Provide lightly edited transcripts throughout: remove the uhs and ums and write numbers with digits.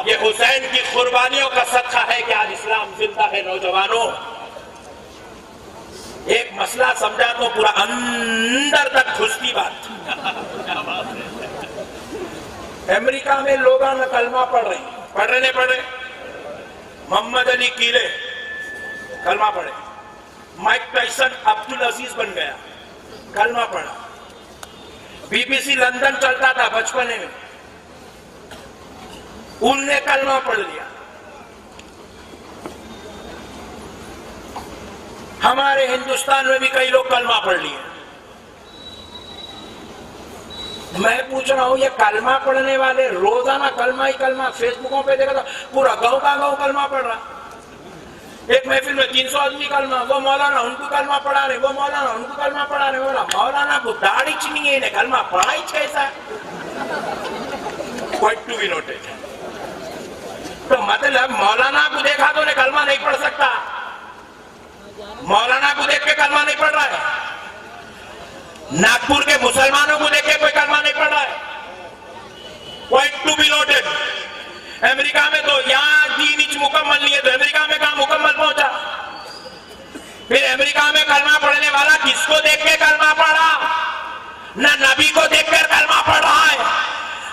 یہ حسین کی قربانیوں کا صدقہ ہے کہ آج اسلام زندہ ہے۔ نوجوانوں، ایک مسئلہ سمجھا تو پورا اندر تک گھستی بات۔ امریکہ میں لوگاں کلمہ پڑھ رہے محمد علی کیلے کلمہ پڑھے، مائک ٹائسن عبدالعزیز بن گیا، کلمہ پڑھا، بی بی سی لندن چلتا تھا بچپنے میں، ان نے کلمہ پڑھ لیا۔ ہمارے ہندوستان میں بھی کئی لوگ کلمہ پڑھ لیے۔ میں پوچھ رہا ہوں، یہ کلمہ پڑھنے والے روزانہ کلمہ ہی کلمہ، فیس بکوں پہ دیکھا تھا پورا گاؤں کا گاؤں کلمہ پڑھ رہا۔ ایک محفل میں 300 آدمی کلمہ، وہ مولانا ان کو کلمہ پڑھا رہے، وہ مولانا ان کو کلمہ پڑھا رہے۔ مولانا کو داڑھی نہیں ہے، انہیں کلمہ پڑھائی کیسا ہے؟ کوئی ٹو بھی نوٹیج۔ تو مطلب مولانا کو دیکھا تو انہیں کلمہ نہیں پڑھ سکتا، مولانا کو دیکھ کے کلمہ نہیں پڑھ رہا ہے، ناگپور کے مسلمانوں کو دیکھ کے کوئی کلمہ نہیں پڑھ رہا ہے۔ Point to be noted. America میں تو یہاں دین مکمل نہیں ہے، تو امریکہ میں کہاں مکمل پہنچا؟ پھر امریکہ میں کلمہ پڑھنے والا کس کو دیکھ کے کلمہ پڑھا؟ نہ نبی کو دیکھ کر کلمہ پڑھ رہا ہے،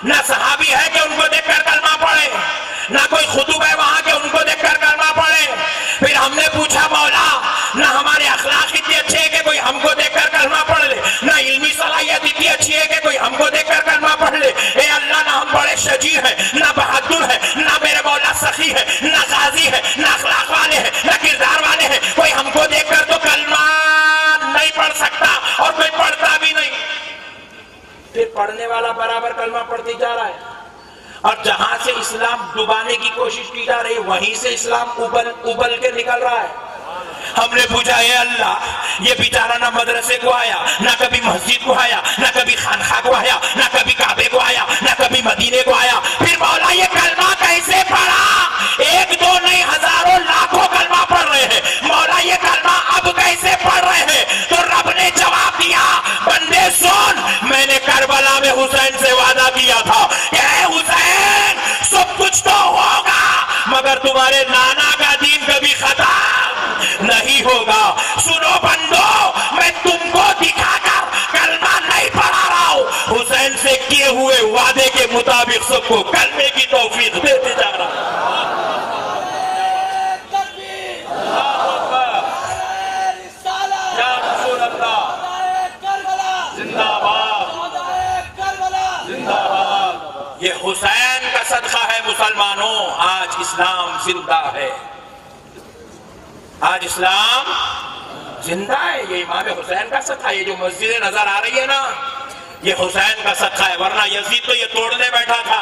نہ صحابی ہے کہ ان کو دیکھ کر کلمہ پڑھے، نہ کوئی خطب ہے وہاں کے ان کو دیکھ کر کلمہ پڑھے۔ پھر ہم نے پوچھا مولا، نہ ہمارے اخلاق اتنی اچھے ہیں کہ کوئی ہم کو دیکھ کر کلمہ پڑھ لے، نہ علمی صلاحیت اتنی اچھی ہے کہ کوئی ہم کو دیکھ کر کلمہ پڑھ لے۔ اے اللہ، نہ ہم بڑے شجیع ہیں، نہ بہادر ہیں، نہ میرے مولا سخی ہے، نہ غازی ہے، نہ اخلاق والے ہیں، نہ کردار والے ہیں، کوئی ہم کو دیکھ کر تو کلمہ نہیں پڑھ سکتا اور کوئی پڑھتا بھی نہیں۔ پھر پڑھنے والا برابر کلمہ پڑھتے جا رہا ہے، اور جہاں سے اسلام ڈبانے کی کوشش کی جا رہی ہے وہیں سے اسلام ابل کے نکل رہا ہے۔ ہم نے پوچھا، اے اللہ، یہ بیچارہ نہ مدرسے کو آیا، نہ کبھی مسجد کو آیا، نہ کبھی خانقاہ کو آیا، نہ کبھی کعبے کو آیا، نہ کبھی مدینے کو آیا، پھر مولا یہ کلمہ کیسے پڑھا؟ ایک دو نہیں، ہزاروں لاکھوں کلمہ پڑھ رہے ہیں، مولا یہ کلمہ اب کیسے پڑھ رہے ہیں؟ تو رب نے جواب دیا، بندے سن، میں نے کربلا میں حسین سے وعدہ کیا تھا کہ اے حسین، سب کچھ تو ہوگا مگر تمہارے نانا کا دین کبھی ختم نہیں ہوگا۔ سنو بندو، میں تم کو دکھا کر کلمہ نہیں پڑھا رہا ہوں، حسین سے کیے ہوئے وعدے کے مطابق سب کو کلمے کی توفیق دیتے جا رہا ہوں۔ یہ حسین کا صدقہ ہے مسلمانوں، آج اسلام زندہ ہے، آج اسلام زندہ ہے۔ یہ امام حسین کا صدقہ ہے۔ یہ جو مسجد نظر آ رہی ہے نا، یہ حسین کا صدقہ ہے، ورنہ یزید تو یہ توڑنے بیٹھا تھا۔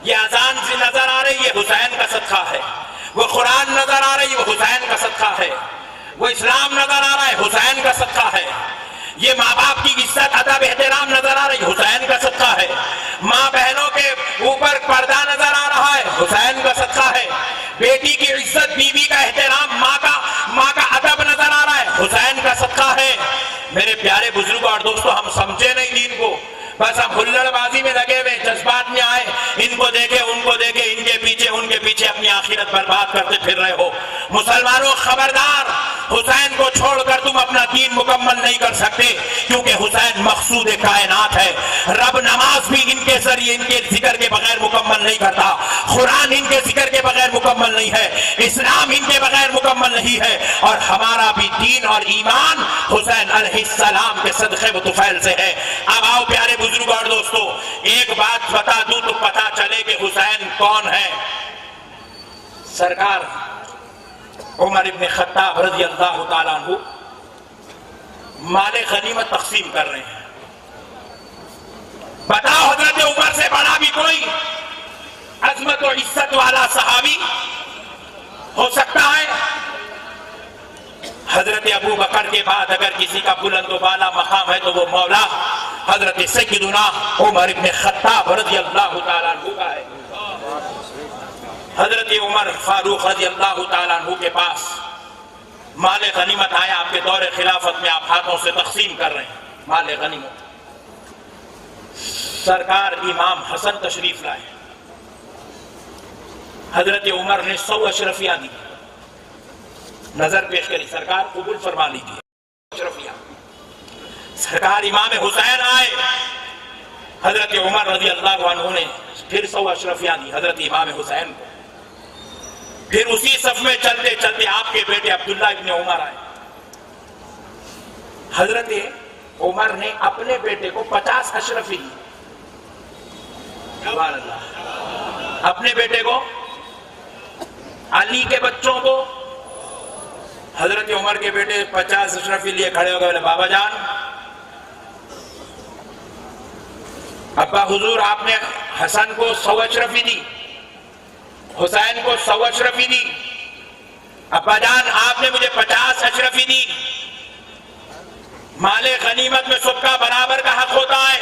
یہ اذان سے نظر آ رہی ہے، حسین کا صدقہ ہے۔ وہ قرآن نظر آ رہی ہے، وہ حسین کا صدقہ ہے۔ وہ اسلام نظر آ رہا ہے، حسین کا صدقہ ہے۔ یہ ماں باپ کی عزت ادب احترام نظر آ رہی ہے، حسین کا صدقہ ہے۔ ماں بہنوں کے اوپر پردہ نظر آ رہا ہے، حسین کا صدقہ ہے۔ بیٹی کی عزت، بیوی کا احترام، ماں کا ادب نظر آ رہا ہے، حسین کا صدقہ ہے۔ میرے پیارے بزرگوں اور دوستوں، ہم سمجھے نہیں دین کو، بس ہم ہلڑ بازی میں لگے ہوئے، جذبات میں آئے، ان کو دیکھے ان کو دیکھے، ان کے پیچھے اپنی آخرت برباد کرتے پھر رہے ہو۔ مسلمانوں خبردار، حسین کو چھوڑ کر تم اپنا دین مکمل نہیں کر سکتے، کیونکہ حسین مقصود کائنات ہے۔ رب نماز بھی ان کے ذریعے ان کے ذکر کے بغیر مکمل نہیں کرتا، قرآن ان کے ذکر کے بغیر مکمل نہیں ہے، اسلام ان کے بغیر مکمل نہیں ہے، اور ہمارا بھی دین اور ایمان حسین علیہ السلام کے صدقے و طفیل سے ہے۔ اب آؤ پیارے بزرگ اور دوستو، ایک بات بتا دوں تو پتا چلے کہ حسین کون ہے۔ سرکار عمر ابن خطاب رضی اللہ تعالیٰ عنہ مال غنیمت تقسیم کر رہے ہیں۔ بتاؤ حضرت عمر سے بڑا بھی کوئی عظمت و عزت والا صحابی ہو سکتا ہے؟ حضرت ابو بکر کے بعد اگر کسی کا بلند و بالا مقام ہے تو وہ مولا حضرت سیدنا عمر ابن خطاب رضی اللہ تعالیٰ عنہ کا ہے۔ حضرت عمر فاروق رضی اللہ تعالیٰ عنہ کے پاس مال غنیمت آیا، آپ کے دور خلافت میں آپ ہاتھوں سے تقسیم کر رہے ہیں مال غنیمت۔ سرکار امام حسن تشریف لائے، حضرت عمر نے 100 اشرفیاں دی. نظر پیش کری, سرکار قبول فرما لیجیے. اشرفیاں سرکار امام حسین آئے, حضرت عمر رضی اللہ عنہ نے پھر 100 اشرفیاں دی حضرت امام حسین کو. پھر اسی صف میں چلتے چلتے آپ کے بیٹے عبداللہ ابن عمر آئے. حضرت عمر نے اپنے بیٹے کو 50 اشرفی دی. سبحان اللہ. اپنے بیٹے کو, علی کے بچوں کو, حضرت عمر کے بیٹے 50 اشرفی لیے کھڑے ہو گئے. بولے بابا جان, ابا حضور آپ نے حسن کو 100 اشرفی دی, حسین کو 100 اشرفی دی. ابا جان آپ نے مجھے 50 اشرفی دی. مال غنیمت میں سب کا برابر کا حق ہوتا ہے.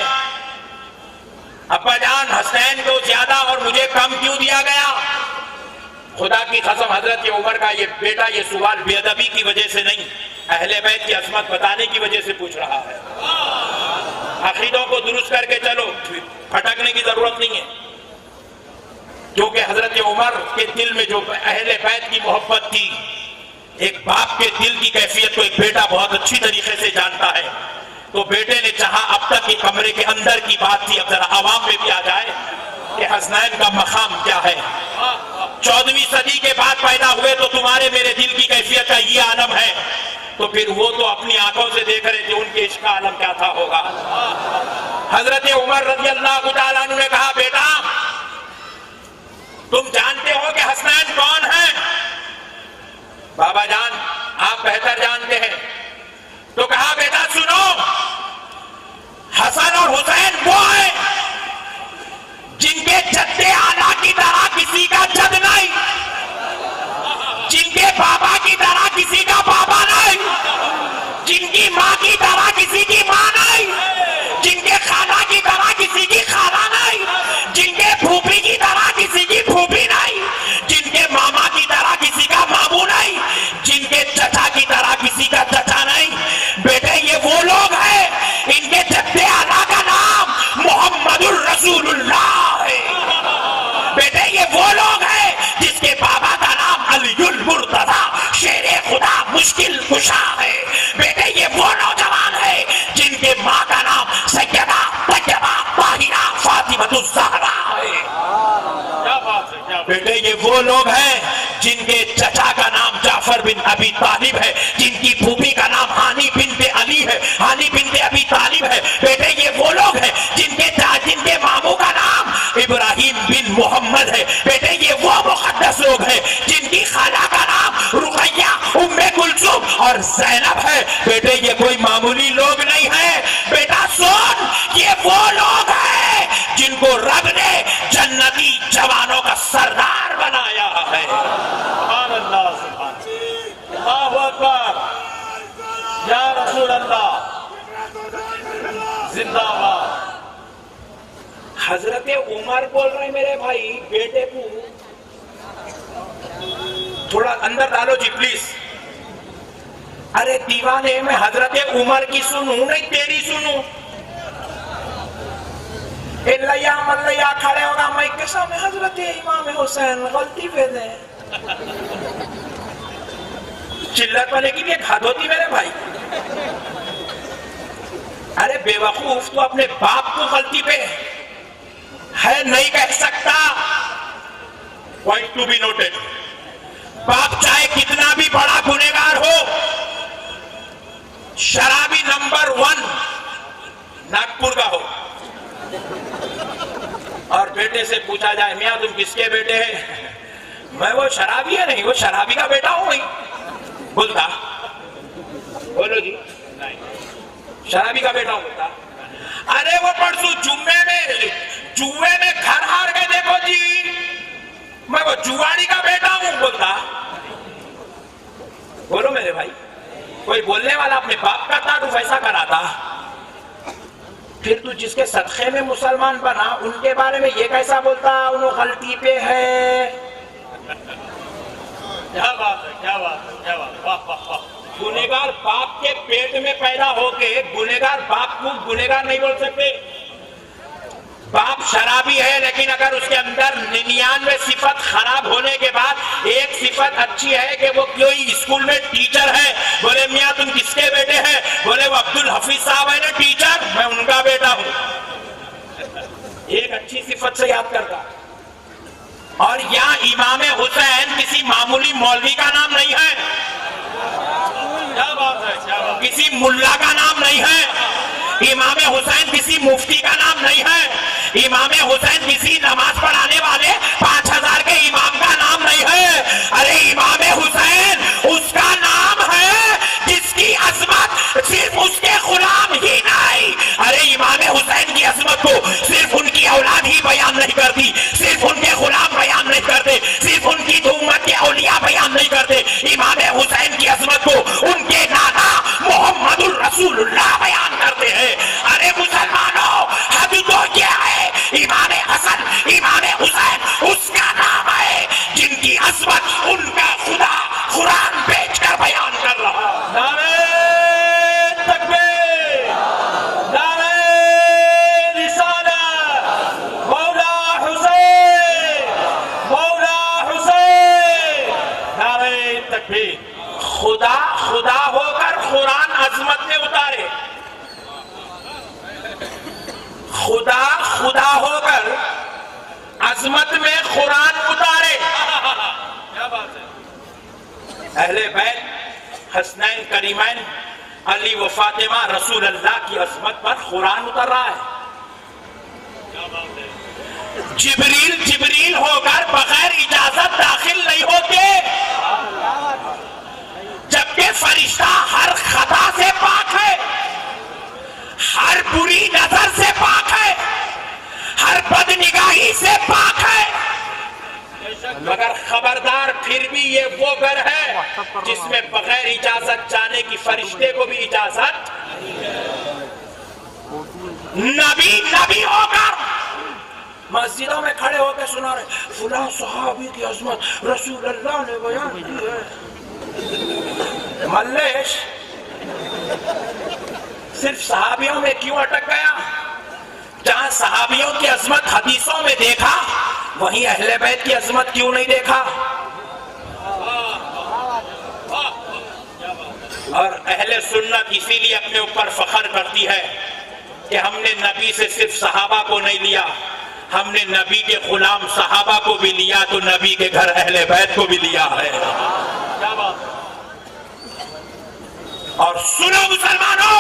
ابا جان حسین کو زیادہ اور مجھے کم کیوں دیا گیا؟ خدا کی قسم حضرت عمر کا یہ بیٹا یہ سوال بے ادبی کی وجہ سے نہیں, اہل بیت کی عظمت بتانے کی وجہ سے پوچھ رہا ہے. عقیدوں کو درست کر کے چلو, پھٹکنے کی ضرورت نہیں ہے. کیونکہ حضرت عمر کے دل میں جو اہل بیت کی محبت تھی, ایک باپ کے دل کی کیفیت کو ایک بیٹا بہت اچھی طریقے سے جانتا ہے. تو بیٹے نے چاہا اب تک یہ کمرے کے اندر کی بات تھی, اب ذرا عوام میں بھی آ جائے کہ حسنین کا مقام کیا ہے. 14ویں صدی کے بعد پیدا ہوئے تو تمہارے میرے دل کی کیفیت کا یہ عالم ہے. تو پھر وہ تو اپنی آنکھوں سے دیکھ رہے تھے ان کے عشق کا عالم کیا تھا ہوگا. حضرت عمر رضی اللہ تعالیٰ عنہ نے کہا بیٹا تم جانتے ہو کہ حسنین کون ہیں؟ بابا جان آپ بہتر جانتے ہیں. تو کہا بیٹا سنو, حسن اور حسین وہ ہیں جن کے جد آلہ کی طرح کسی کا جد نہیں, جن کے بابا کی طرح کسی کا بابا نہیں, جن کی ماں کی طرح کسی کی ماں نہیں, جن کے خالہ کی طرح کسی کی خالہ نہیں, جن کے پھوپھی کی طرح کسی کی پھوپھی نہیں, جن کے ماما کی طرح کسی کا مامو نہیں, جن کے چچا کی طرح کسی کا چچا نہیں. بیٹے یہ وہ لوگ ہیں, ان کے جد آلہ کا نام محمد الرسول اللہ ہے. بیٹے یہ وہ لوگ ہیں جس کے بابا کا نام علی المرتضی شیر خدا مشکل کشا ہے. بیٹے یہ وہ نوجوان ہیں جن کے ماں کا نام سیدہ طیبہ طاہرہ فاطمۃ الزہرا ہے. بیٹے یہ وہ لوگ ہیں جن کے چچا کا نام جعفر بن ابی طالب ہے, جن کی پھوپھی کا نام ہانی بنت علی ہے, ہانی بنت ابی طالب ہے. بیٹے یہ وہ لوگ ہیں جن کے ماموں کا نام ابراہیم بن محمد ہے. بیٹے یہ وہ مقدس لوگ ہیں جن کی خالہ کا نام رقیہ ام کلثوم اور زینب ہے. بیٹے یہ کوئی معمولی لوگ نہیں ہیں. بیٹا سن, یہ وہ لوگ ہیں جن کو رب نے جنتی جوانوں کا سردار بنایا ہے. سبحان اللہ, سبحان اللہ اکبر, یا رسول اللہ زندہ باد. حضرت عمر بول رہے ہیں میرے بھائی بیٹے کو تھوڑا اندر ڈالو جی پلیز. ارے دیوانے میں حضرت عمر کی سنوں نہیں تیری سنوں. اللہ ملیا کھڑے ہوگا میں کے سامنے حضرت امام حسین غلطی پہ دیں. چلت بنے کی بھی ایک حد ہوتی میرے بھائی. ارے بے وقوف تو اپنے باپ کو غلطی پہ ہے نہیں کہہ سکتا. پوائنٹ ٹو بی نوٹڈ, باپ چاہے کتنا بھی بڑا گنہگار ہو, شرابی نمبر 1 ناگپور کا ہو, اور بیٹے سے پوچھا جائے میاں تم کس کے بیٹے ہیں؟ میں وہ شرابی ہے نہیں, وہ شرابی کا بیٹا ہوں. وہی بولتا, بولو جی شرابی کا بیٹا ہوں بولتا. ارے وہ پرسوں جوے میں گھر ہار گئے دیکھو جی, میں وہ جواری کا بیٹا ہوں بولتا. بولو میرے بھائی, کوئی بولنے والا اپنے باپ کا تھا تو ویسا کراتا. پھر تو جس کے صدقے میں مسلمان بنا ان کے بارے میں یہ کیسا بولتا انہوں غلطی پہ ہے. کیا بات ہے, کیا بات ہے, کیا بات ہے, واہ واہ واہ. گنہگار باپ کے پیٹ میں پیدا ہو کے گنہگار باپ کو گنہگار نہیں بول سکتے. باپ شرابی ہے لیکن اگر اس کے اندر 99 صفت خراب ہونا صفت اچھی ہے کہ وہ کوئی اسکول میں ٹیچر ہے. بولے میاں تم کس کے بیٹے ہیں؟ بولے وہ عبد الحفیظ صاحب ہے نا ٹیچر, میں ان کا بیٹا ہوں. ایک اچھی صفت سے یاد کرتا. اور یا امام حسین کسی معمولی مولوی کا نام نہیں ہے, کسی ملا کا نام نہیں ہے. امام حسین کسی مفتی کا نام نہیں ہے. امام حسین کسی نماز پڑھانے والے 5000 کے امام کا نام نہیں ہے. ارے امام حسین اس کا نام ہے جس کی عظمت صرف اس کے غلام ہی نہیں. ارے امام حسین کی عظمت کو صرف ان کی اولاد ہی بیان نہیں کرتی, صرف ان کے غلام بیان نہیں کرتے, صرف ان کی امت کے اولیاء بیان نہیں کرتے. امام حسین کی عظمت کو ان کے نانا محمد الرسول اللہ بیان کرتے ہیں. ارے مسلمانوں, حد تو کیا ہے؟ امام حسن امام حسین اس کا نام ہے جن کی عظمت ان کا خدا قرآن بیچ کر بیان کر رہا. نعرہ تکبیر, نعرہ رسالت, مولا حسین, مولا حسین, نعرہ تکبیر. خدا خدا ہو کر قرآن عظمت میں اتارے, خدا خدا ہو کر عظمت میں قرآن اتارے. کیا بات ہے؟ اہل بیت حسنین کریمین علی و فاطمہ رسول اللہ کی عظمت پر قرآن اتر رہا ہے. جبریل ہو کر بغیر اجازت داخل نہیں ہوتے, جبکہ فرشتہ ہر خطا سے پاک ہے, ہر بری نظر سے پاک ہے, ہر بد نگاہی سے پاک ہے. مگر خبردار پھر بھی یہ وہ گھر ہے جس میں بغیر اجازت جانے کی فرشتے کو بھی اجازت. نبی ہو کر مسجدوں میں کھڑے ہو کے سنا رہے فلاں صحابی کی عظمت رسول اللہ نے بیان کی ہے. ملیش صرف صحابیوں میں کیوں اٹک گیا؟ جہاں صحابیوں کی عظمت حدیثوں میں دیکھا, وہیں اہل بیت کی عظمت کیوں نہیں دیکھا؟ اور اہل سنت اسی لیے اپنے اوپر فخر کرتی ہے کہ ہم نے نبی سے صرف صحابہ کو نہیں لیا, ہم نے نبی کے غلام صحابہ کو بھی لیا, تو نبی کے گھر اہل بیت کو بھی لیا ہے. کیا بات ہے؟ اور سنو مسلمانوں,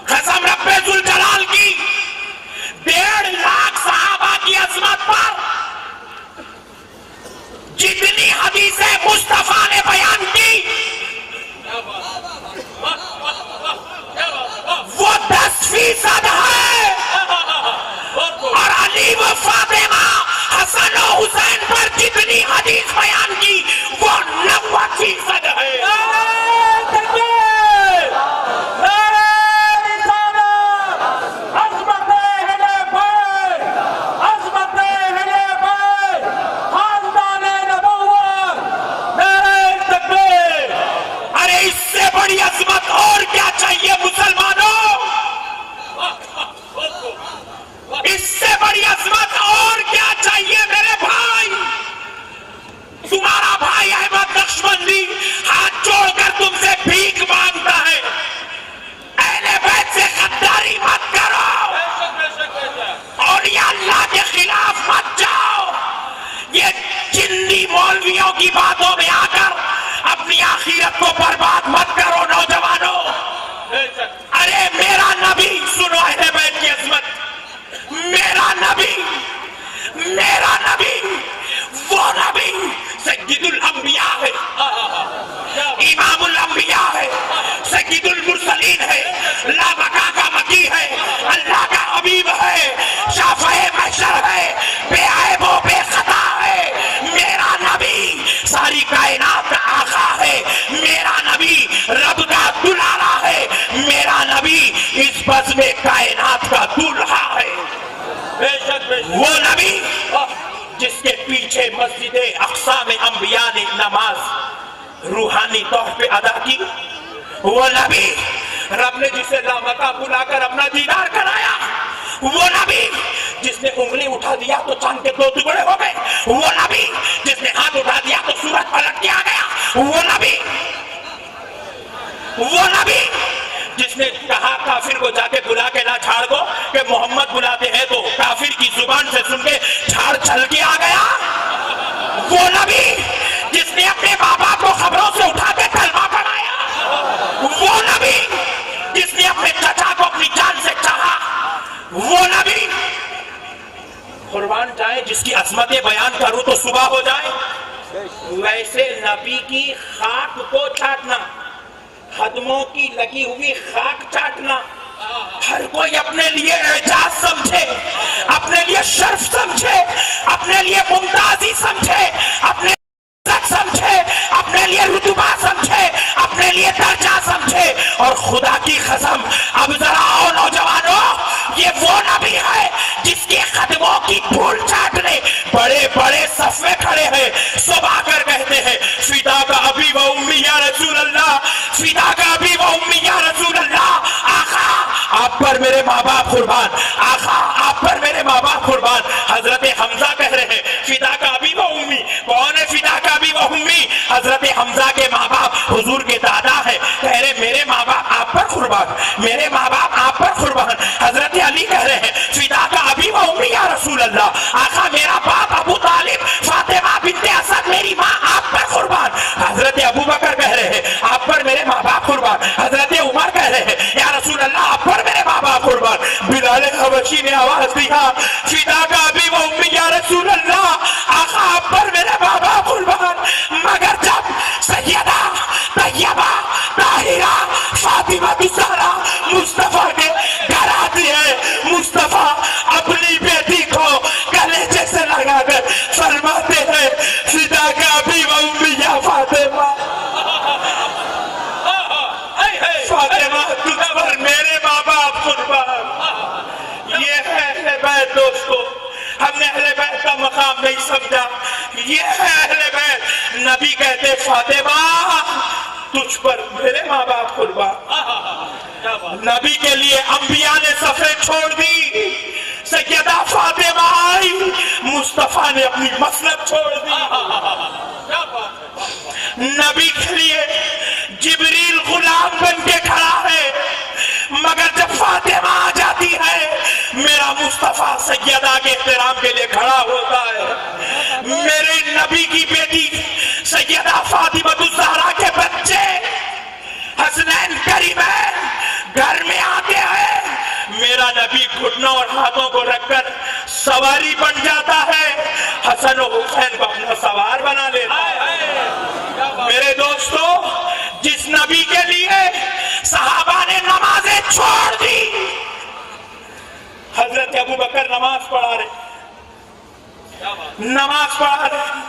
قسم رب ذوالجلال کی, 1.5 لاکھ صحابہ کی عظمت پر جتنی حدیثیں مصطفیٰ نے بیان کی وہ 10% ہے, اور علی و فاطمہ حسن و حسین پر جتنی حدیث بیان کی وہ 90% ہے. عظمت اور کیا چاہیے مسلمانوں؟ اس سے بڑی عظمت اور کیا چاہیے میرے بھائی؟ تمہارا بھائی احمد نقشبندی ہاتھ جوڑ کر تم سے بھیک مانگتا ہے, اہل بیت سے غداری مت کرو, اولیاء اللہ کے خلاف مت جاؤ. یہ جنی مولویوں کی باتوں میں آ کر اپنی آخرت کو برباد مت کرو نوجوانوں. ارے میرا نبی, سنو اہل بیت کی عظمت, میرا نبی وہ نبی سید الانبیاء ہے, امام الانبیاء ہے, سید المرسلین ہے, لا مکا کا مکی ہے, اللہ کا حبیب ہے, شافع محشر ہے, بے عیب و بے خطا ہے. میرا نبی ساری کائنات کا آقا ہے, میرا نبی رب کا دلالا ہے, میرا نبی اس بزم کائنات کا دولہا ہے. وہ نبی جس کے پیچھے مسجد اقصی میں انبیاء نے نماز روحانی طور پہ ادا کی, وہ نبی رب نے جسے لامکہ بلا کر اپنا دیدار کرایا, وہ نبی جس نے انگلی اٹھا دیا تو چاند کے 2 ٹکڑے ہو گئے, وہ نبی جس نے ہاتھ اٹھا دیا تو سورج وہ نبی جس نے کہا کافر کو جا کے بلا کے نہ جھاڑ کو کہ محمد بلاتے ہیں تو کافر کی زبان سے سن کے جھاڑ چل کے آ گیا. وہ نبی جس نے اپنے ماں باپ کو خبروں سے اٹھا کے کلمہ پڑھایا. وہ نبی جس نے اپنے چچا کو اپنی جان سے چاہا. وہ نبی قربان جائے جس کی عظمتیں بیان کروں تو صبح ہو جائے. ویسے نبی کی خاک کو چاٹنا, قدموں کی لگی ہوئی خاک چاٹنا, ہر کوئی اپنے لیے اعجاز سمجھے, اپنے لیے شرف سمجھے, اپنے لیے ممتازی سمجھے, اپنے عزت سمجھے, اپنے لیے رتبہ سمجھے, اپنے لیے درجہ سمجھے. اور خدا کی قسم اب ذرا آؤ نوجوانوں, یہ وہ نبی ہے جس کے قدموں کی دھول چاٹنے بڑے بڑے صف میں کھڑے ہیں. صبح کر کہتے ہیں فدا کا ابی و امی یا رسول اللہ, فدا کا ابی و امی یا رسول اللہ. آقا آپ پر میرے ماں باپ قربان, آقا آپ پر میرے ماں باپ قربان. حضرت حمزہ کہہ رہے ہیں فدا کا ابی و امی. کون ہے فدا کا ابی و امی؟ حضرت حمزہ کے ماں باپ حضور کے دادا ہے. کہہ رہے میرے ماں باپ آپ پر قربان, میرے ماں باپ آپ پر قربان. حضرت علی کہہ رہے ہیں فدا کا ابی و امی یا رسول اللہ. آقا میرا باپ ابو طالب, فاطمہ بنت اسد میری ماں آپ پر قربان. حضرت ابو بکر کہہ رہے ہیں آپ پر میرے ماں باپ قربان. حضرت عمر کہہ رہے ہیں یا رسول اللہ آپ پر میرے ماں باپ قربان. بلال حبشی نے آواز دیا فدا کا ابی و امی یا رسول اللہ, آقا آپ پر میرے ماں باپ قربان. مگر جب سیدہ طیبہ طاہرہ فاطمہ الزہرا مصطفیٰ کے گھر آتی ہے, مصطفیٰ اپنی بیٹی کو کلیجے سے لگا کر فرماتے ہیں فدا کا ابی و امی یا فاطمہ. فاطمہ تجھ پر میرے ماں باپ قربان. یہ ہے اہل بیت. دوستو ہم نے اہل بیت کا مقام نہیں سمجھا, یہ ہے اہل بیت. نبی کہتے فاطمہ تجھ پر میرے ماں باپ قربان. نبی کے لیے انبیاء نے صفیں چھوڑ دی, سیدہ فاطمہ آئی, مصطفیٰ نے اپنی مسلک چھوڑ دی. نبی کے لیے جبریل غلام بن کے کھڑا ہے, مگر جب فاطمہ آ جاتی ہے میرا مصطفیٰ سیدہ کے احترام کے لیے کھڑا ہوتا ہے. میرے نبی کی بیٹی سیدہ فاطمہ الزہرا کے بچے حسنین کریمین گھر میں آتے ہیں, میرا نبی گھٹنوں اور ہاتھوں کو رکھ کر سواری بن جاتا ہے, حسن و حسین کو اپنا سوار بنا لیتا ہے. میرے دوستو جس نبی کے لیے صحابہ نے نمازیں چھوڑ دی, حضرت ابو بکر نماز پڑھا رہے, نماز پڑھا رہے,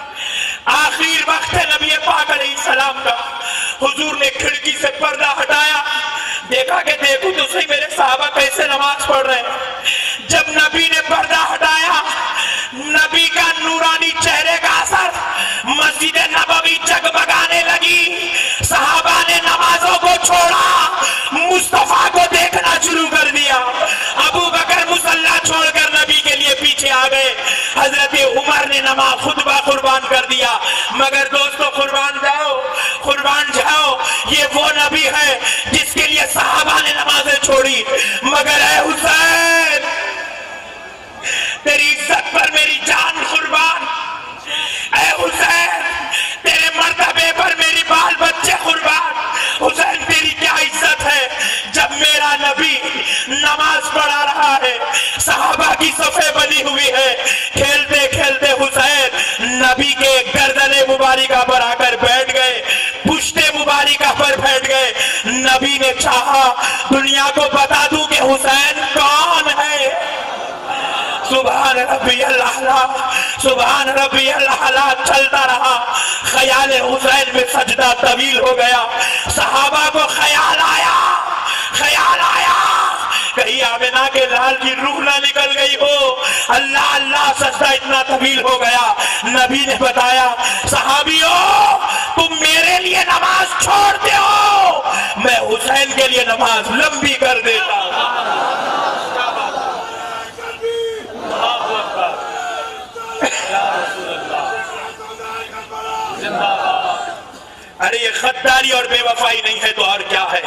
آخر وقت نبی پاک علیہ السلام کا. حضور نے کھڑکی سے پردہ ہٹایا, دیکھا کہ دیکھو تو صحیح میرے صحابہ کیسے نماز پڑھ رہے ہیں. جب نبی نے پردہ ہٹایا, نبی کا نورانی چہرے کا اثر مسجد نبوی جگمگانے لگی. صحابہ نے نمازوں کو چھوڑا, مصطفیٰ کو دیکھنا شروع کر دیا. ابو بکر مصلی چھوڑ کر نبی کے لیے پیچھے آ گئے. حضرت عمر نے نماز خطبہ قربان کر دیا. مگر دوستو قربان جاؤ, قربان جاؤ, یہ وہ نبی ہے جس کے لیے صحابہ نے نمازیں چھوڑی. مگر اے حسین تیری عزت پر میری جان قربان, اے حسین تیرے مرتبے پر میری بال بچے قربان. حسین تیری کیا عزت ہے جب میرا نبی نماز پڑھا رہا ہے, صحابہ کی صفیں بنی ہوئی ہے, کھیلتے کھیلتے حسین نبی کے گردن مبارکہ پر آ کر بیٹھ گئے, پشت مبارکہ پر بیٹھ گئے. نبی نے چاہا دنیا کو بتا دوں کہ حسین کون ہے. سبحان ربی اللہ, سبحان ربی اللہ چلتا رہا. خیال حسین میں سجدہ طویل ہو گیا. صحابہ کو خیال آیا, خیال آیا کہیں آمنہ کے لال کی روح نہ نکل گئی ہو. اللہ اللہ سجدہ اتنا طویل ہو گیا. نبی نے بتایا صحابیوں تم میرے لیے نماز چھوڑتے ہو, میں حسین کے لیے نماز لمبی کر دیتا ہوں. ارے یہ غداری اور بے وفائی نہیں ہے تو اور کیا ہے؟